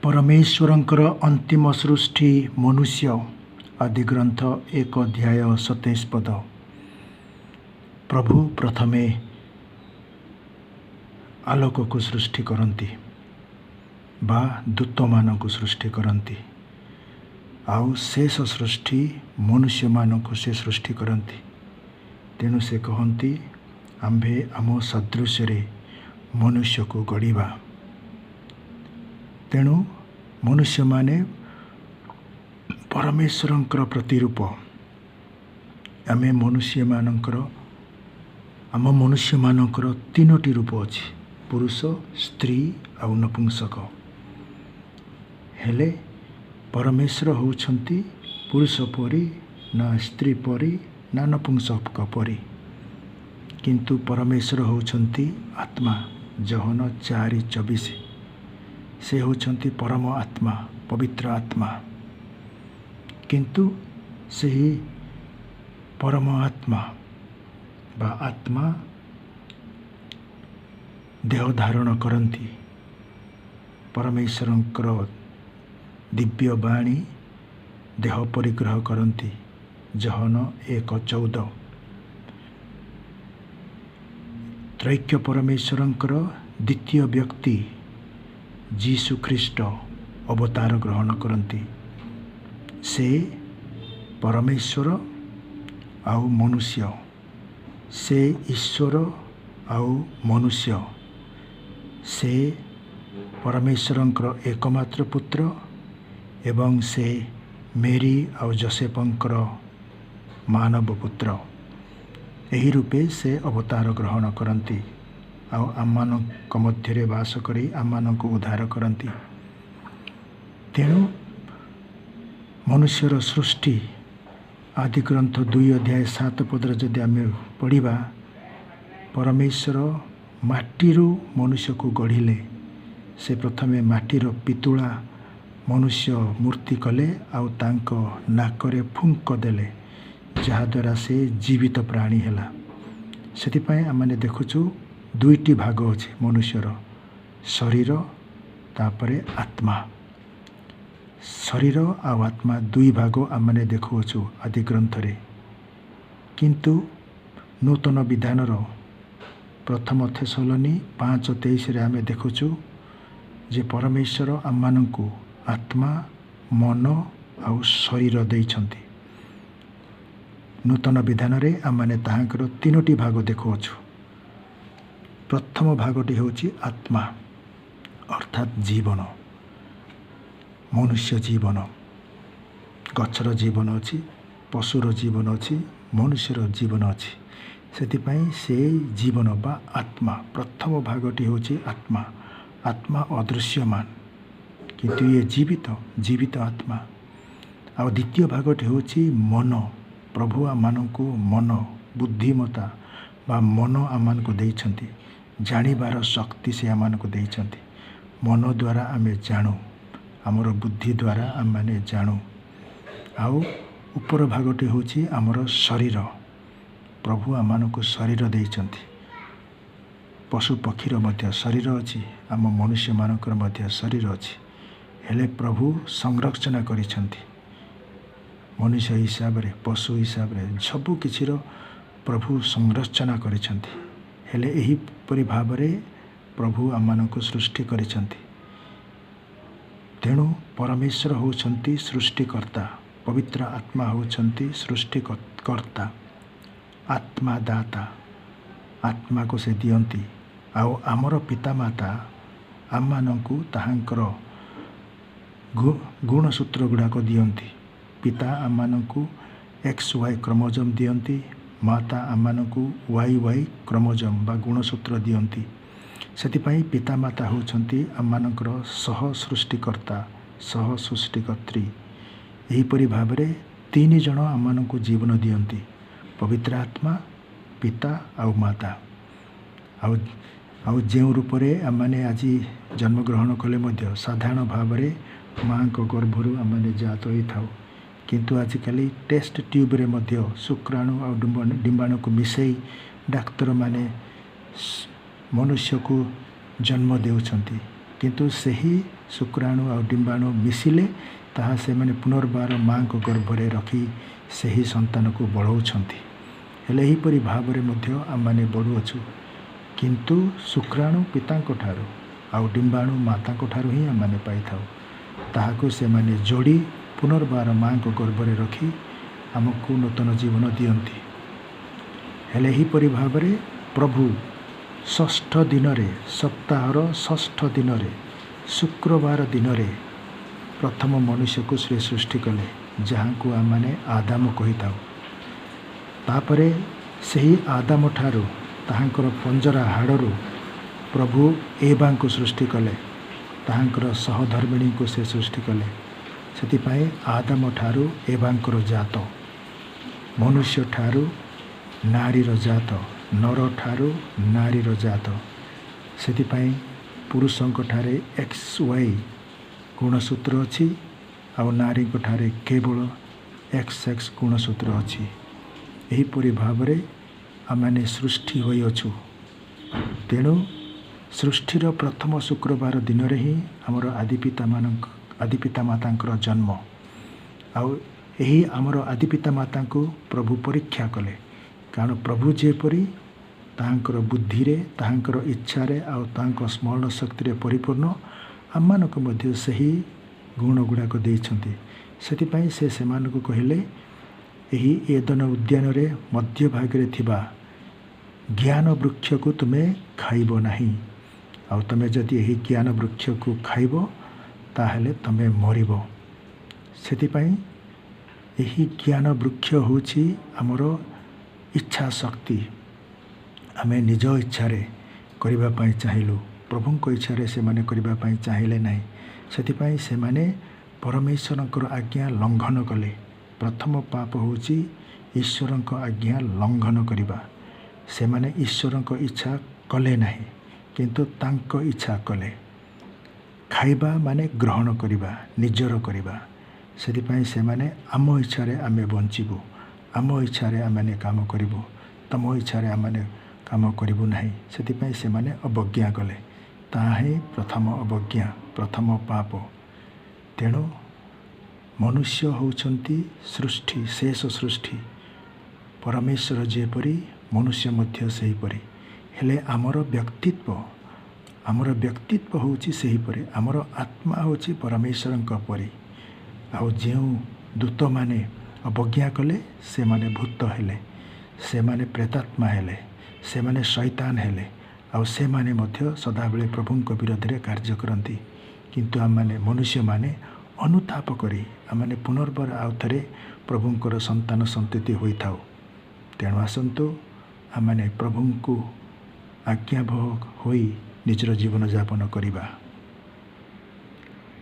परमेश्वरंकर अंतिम सृष्टि मनुष्य आदि ग्रंथ 1 अध्याय 27 पद। प्रभु प्रथमे आलोक को सृष्टि करती बा दूत मान को सृष्टि करती आउ शेष सृष्टि मनुष्य मान को से सृष्टि करती। तेणु से कहती आम्भे आम सदृश्य मनुष्य को गढ़ा। तेणु मनुष्य माने परमेश्वरंकर प्रतिरूप। आमे मनुष्य मानकर आम मनुष्य मानकर तीनोटी रूप अच्छी, पुरुष, स्त्री आउ नपुंसक। हेले परमेश्वर होउछंती पुरुष परी, ना स्त्री परी, ना नपुंसक परी। किंतु परमेश्वर होउछंती आत्मा। जहन 4:24 से होउछंती परम आत्मा, पवित्र आत्मा। किंतु सही परम आत्मा बा आत्मा देह धारण करती। परमेश्वरंकर दिव्य बाणी देह परिग्रह करती। जहन 1:14 त्रैक्य परमेश्वरंकर द्वितीय व्यक्ति जीशु ख्रीष्ट अवतार ग्रहण करती। से परमेश्वर आउ मनुष्य, से ईश्वर आउ मनुष्य, से परमेश्वरंकर एकमात्र पुत्र एवं से मेरी आउ जोसेफंकर मानव पुत्र। एही रूपे से अवतार ग्रहण करती आउ आममानक मध्य वास करी आममानक उद्धार करती। तेणु मनुष्यर सृष्टि आदि ग्रंथ 2 अध्याय 7 पदर जदि आम पढ़ा, परमेश्वर माटीरू मनुष्य को गढ़िले। से प्रथमे माटीर पितुला मनुष्य मूर्ति कले आउ तांको नाकरे फुंक देले, जहाद्वारा से जीवित प्राणी हैला। सेतिपाई आमने देखुचु दुईटी भाग अच्छे मनुष्यर, शरीर तापरे आत्मा। शरीर आउ आत्मा दुई भाग आमने देखुचु आदि ग्रंथरे। किंतु नूतन विधानर प्रथम थेसलोनी 5:23 रे आमे देखुचु जे परमेश्वर आममानंकु आत्मा, मन आउ शरीर देइछंती। नूतन विधान रे आमने ताहांकर तीनोटी भाग देखुअछु। प्रथम भागटी होची आत्मा अर्थात जीवन, मनुष्य जीवन। गछर जीवन अच्छी, पशुर जीवन अच्छी, मनुष्यर जीवन अच्छी। सेतिपाई से जीवन बा आत्मा, प्रथम भागटी होची आत्मा। आत्मा अदृश्यमान किंतु ये जीवित आत्मा। आ द्वितीय भागटी होची मन। प्रभु आमानंकु मन, बुद्धिमता बा मन आमानंकु देइछंती। जानिबार शक्ति से आमानंकु देइछंती। मन द्वारा आमे जानू, आमर बुद्धि द्वारा आम माने जानू। आउ ऊपर भागटी होची आमर शरीर। प्रभु आमानंकु शरीर देइछंती। पशु पक्षीर मध्य शरीर अच्छी, आम मनुष्य मानकर मध्य शरीर अच्छी। हेले प्रभु संरक्षण करिछंती। मनुष्य हिसाब रे, पशु हिसाब रे सबु किछिर प्रभु संरचना करिछंती। हेले एही परि भाबरे प्रभु आमानंकु सृष्टि करिछंती। तेणु परमेश्वर होउछंती सृष्टिकर्ता, पवित्र आत्मा होउछंती सृष्टिकर्ता, आत्मा दाता। आत्मा को से दियंती। आउ आमर पिता माता आममानंकु ताहांकर गुणसूत्र गुड़ाक दियंती। पिता आममानंकु XY क्रोमोजोम दियंती, माता आममानंकु YY क्रोमोजोम बा गुणसूत्र दियंती। सेतिपाई पिता माता होउछंती आममानंकर सह सृष्टिकर्ता, सह सृष्टिकर्त्री। एहीपरि भाबरे 3 जण आममानंकु जीवन दियंती, पवित्र आत्मा, पिता आउ माता। आउ जे रूपरे आमने आज जन्म ग्रहण कले मध्य साधारण भावरे माँ को गर्भरु आमने जात होई थाउ। किंतु आजिकल टेस्ट ट्यूब रे मध्य शुक्राणु और डिंबाणु को मिसई डाक्तर माने मनुष्य को जन्म देउछंती। କିନ୍ତୁ ସେହି ଶୁକ୍ରାଣୁ ଆଉ ଡିମ୍ବାଣୁ ମିଶିଲେ ତାହା ସେମାନେ ପୁନର୍ବାର ମାଆଙ୍କ ଗର୍ଭରେ ରଖି ସେହି ସନ୍ତାନକୁ ବଢ଼ାଉଛନ୍ତି। ହେଲେ ଏହିପରି ଭାବରେ ମଧ୍ୟ ଆମମାନେ ବଢ଼ୁଅଛୁ, କିନ୍ତୁ ଶୁକ୍ରାଣୁ ପିତାଙ୍କ ଠାରୁ ଆଉ ଡିମ୍ବାଣୁ ମାତାଙ୍କ ଠାରୁ ହିଁ ଆମମାନେ ପାଇଥାଉ। ତାହାକୁ ସେମାନେ ଯୋଡ଼ି ପୁନର୍ବାର ମାଆଙ୍କ ଗର୍ଭରେ ରଖି ଆମକୁ ନୂତନ ଜୀବନ ଦିଅନ୍ତି। ହେଲେ ଏହିପରି ଭାବରେ ପ୍ରଭୁ ଷଷ୍ଠ ଦିନରେ, ସପ୍ତାହର ଷଷ୍ଠ ଦିନରେ, ଶୁକ୍ରବାର ଦିନରେ ପ୍ରଥମ ମନୁଷ୍ୟକୁ ସେ ସୃଷ୍ଟି କଲେ, ଯାହାକୁ ଆମମାନେ ଆଦାମ କହିଥାଉ। ତାପରେ ସେହି ଆଦାମ ଠାରୁ ତାହାଙ୍କର ପଞ୍ଜରା ହାଡ଼ରୁ ପ୍ରଭୁ ଏବାଙ୍କୁ ସୃଷ୍ଟି କଲେ, ତାହାଙ୍କର ସହଧର୍ମିଣୀଙ୍କୁ ସେ ସୃଷ୍ଟି କଲେ। ସେଥିପାଇଁ ଆଦାମ ଠାରୁ ଏବାଙ୍କର ଜାତ, ମନୁଷ୍ୟ ଠାରୁ ନାରୀର ଜାତ, ନର ଠାରୁ ନାରୀର ଜାତ। ସେଥିପାଇଁ ପୁରୁଷଙ୍କ ଠାରେ XY ଗୁଣସୂତ୍ର ଅଛି, ଆଉ ନାରୀଙ୍କ ଠାରେ କେବଳ XX ଗୁଣସୂତ୍ର ଅଛି। ଏହିପରି ଭାବରେ ଆମମାନେ ସୃଷ୍ଟି ହୋଇଅଛୁ। ତେଣୁ ସୃଷ୍ଟିର ପ୍ରଥମ ଶୁକ୍ରବାର ଦିନରେ ହିଁ ଆମର ଆଦିପିତା ମାତାଙ୍କର ଜନ୍ମ। ଆଉ ଏହି ଆମର ଆଦିପିତା ମାତାଙ୍କୁ ପ୍ରଭୁ ପରୀକ୍ଷା କଲେ, କାରଣ ପ୍ରଭୁ ଯେପରି ତାହାଙ୍କର ବୁଦ୍ଧିରେ, ତାହାଙ୍କର ଇଚ୍ଛାରେ ଆଉ ତାଙ୍କ ସ୍ମରଣ ଶକ୍ତିରେ ପରିପୂର୍ଣ୍ଣ, ଆମମାନଙ୍କୁ ମଧ୍ୟ ସେହି ଗୁଣ ଗୁଡ଼ାକ ଦେଇଛନ୍ତି। ସେଥିପାଇଁ ସେ ସେମାନଙ୍କୁ କହିଲେ, ଏହି ଏଦନ ଉଦ୍ୟାନରେ ମଧ୍ୟଭାଗରେ ଥିବା ଜ୍ଞାନ ବୃକ୍ଷକୁ ତୁମେ ଖାଇବ ନାହିଁ। ଆଉ ତୁମେ ଯଦି ଏହି ଜ୍ଞାନ ବୃକ୍ଷକୁ ଖାଇବ ତାହେଲେ ତୁମେ ମରିବ। ସେଥିପାଇଁ ଏହି ଜ୍ଞାନ ବୃକ୍ଷ ହେଉଛି ଆମର ଇଚ୍ଛା ଶକ୍ତି। ଆମେ ନିଜ ଇଚ୍ଛାରେ କରିବା ପାଇଁ ଚାହିଁଲୁ, ପ୍ରଭୁଙ୍କ ଇଚ୍ଛାରେ ସେମାନେ କରିବା ପାଇଁ ଚାହିଁଲେ ନାହିଁ। ସେଥିପାଇଁ ସେମାନେ ପରମେଶ୍ୱରଙ୍କର ଆଜ୍ଞା ଲଙ୍ଘନ କଲେ। ପ୍ରଥମ ପାପ ହେଉଛି ଈଶ୍ୱରଙ୍କ ଆଜ୍ଞା ଲଙ୍ଘନ କରିବା। ସେମାନେ ଈଶ୍ୱରଙ୍କ ଇଚ୍ଛା କଲେ ନାହିଁ, କିନ୍ତୁ ତାଙ୍କ ଇଚ୍ଛା କଲେ। ଖାଇବା ମାନେ ଗ୍ରହଣ କରିବା, ନିଜର କରିବା। ସେଥିପାଇଁ ସେମାନେ ଆମ ଇଚ୍ଛାରେ ଆମେ ବଞ୍ଚିବୁ, ଆମ ଇଚ୍ଛାରେ ଆମମାନେ କାମ କରିବୁ, ତମ ଇଚ୍ଛାରେ ଆମମାନେ କାମ କରିବୁ ନାହିଁ। ସେଥିପାଇଁ ସେମାନେ ଅବଜ୍ଞା କଲେ। ତାହା ହିଁ ପ୍ରଥମ ଅବଜ୍ଞା, ପ୍ରଥମ ପାପ। ତେଣୁ ମନୁଷ୍ୟ ହେଉଛନ୍ତି ସୃଷ୍ଟି, ଶେଷ ସୃଷ୍ଟି। ପରମେଶ୍ୱର ଯେପରି ମନୁଷ୍ୟ ମଧ୍ୟ ସେହିପରି। ହେଲେ ଆମର ବ୍ୟକ୍ତିତ୍ୱ ହେଉଛି ସେହିପରି। ଆମର ଆତ୍ମା ହେଉଛି ପରମେଶ୍ୱରଙ୍କ ପରି। ଆଉ ଯେଉଁ ଦୂତମାନେ ଅବଜ୍ଞା କଲେ ସେମାନେ ଭୂତ ହେଲେ, ସେମାନେ ପ୍ରେତାତ୍ମା ହେଲେ, ସେମାନେ ଶୈତାନ ହେଲେ, ଆଉ ସେମାନେ ମଧ୍ୟ ସଦାବେଳେ ପ୍ରଭୁଙ୍କ ବିରୋଧରେ କାର୍ଯ୍ୟ କରନ୍ତି। କିନ୍ତୁ ଆମମାନେ ମନୁଷ୍ୟମାନେ ଅନୁତାପ କରି ଆମମାନେ ପୁନର୍ବାର ଆଉ ଥରେ ପ୍ରଭୁଙ୍କର ସନ୍ତାନ ସନ୍ତତି ହୋଇଥାଉ। ତେଣୁ ଆସନ୍ତୁ ଆମମାନେ ପ୍ରଭୁଙ୍କୁ ଆଜ୍ଞାବହ ହୋଇ ନିଜର ଜୀବନଯାପନ କରିବା।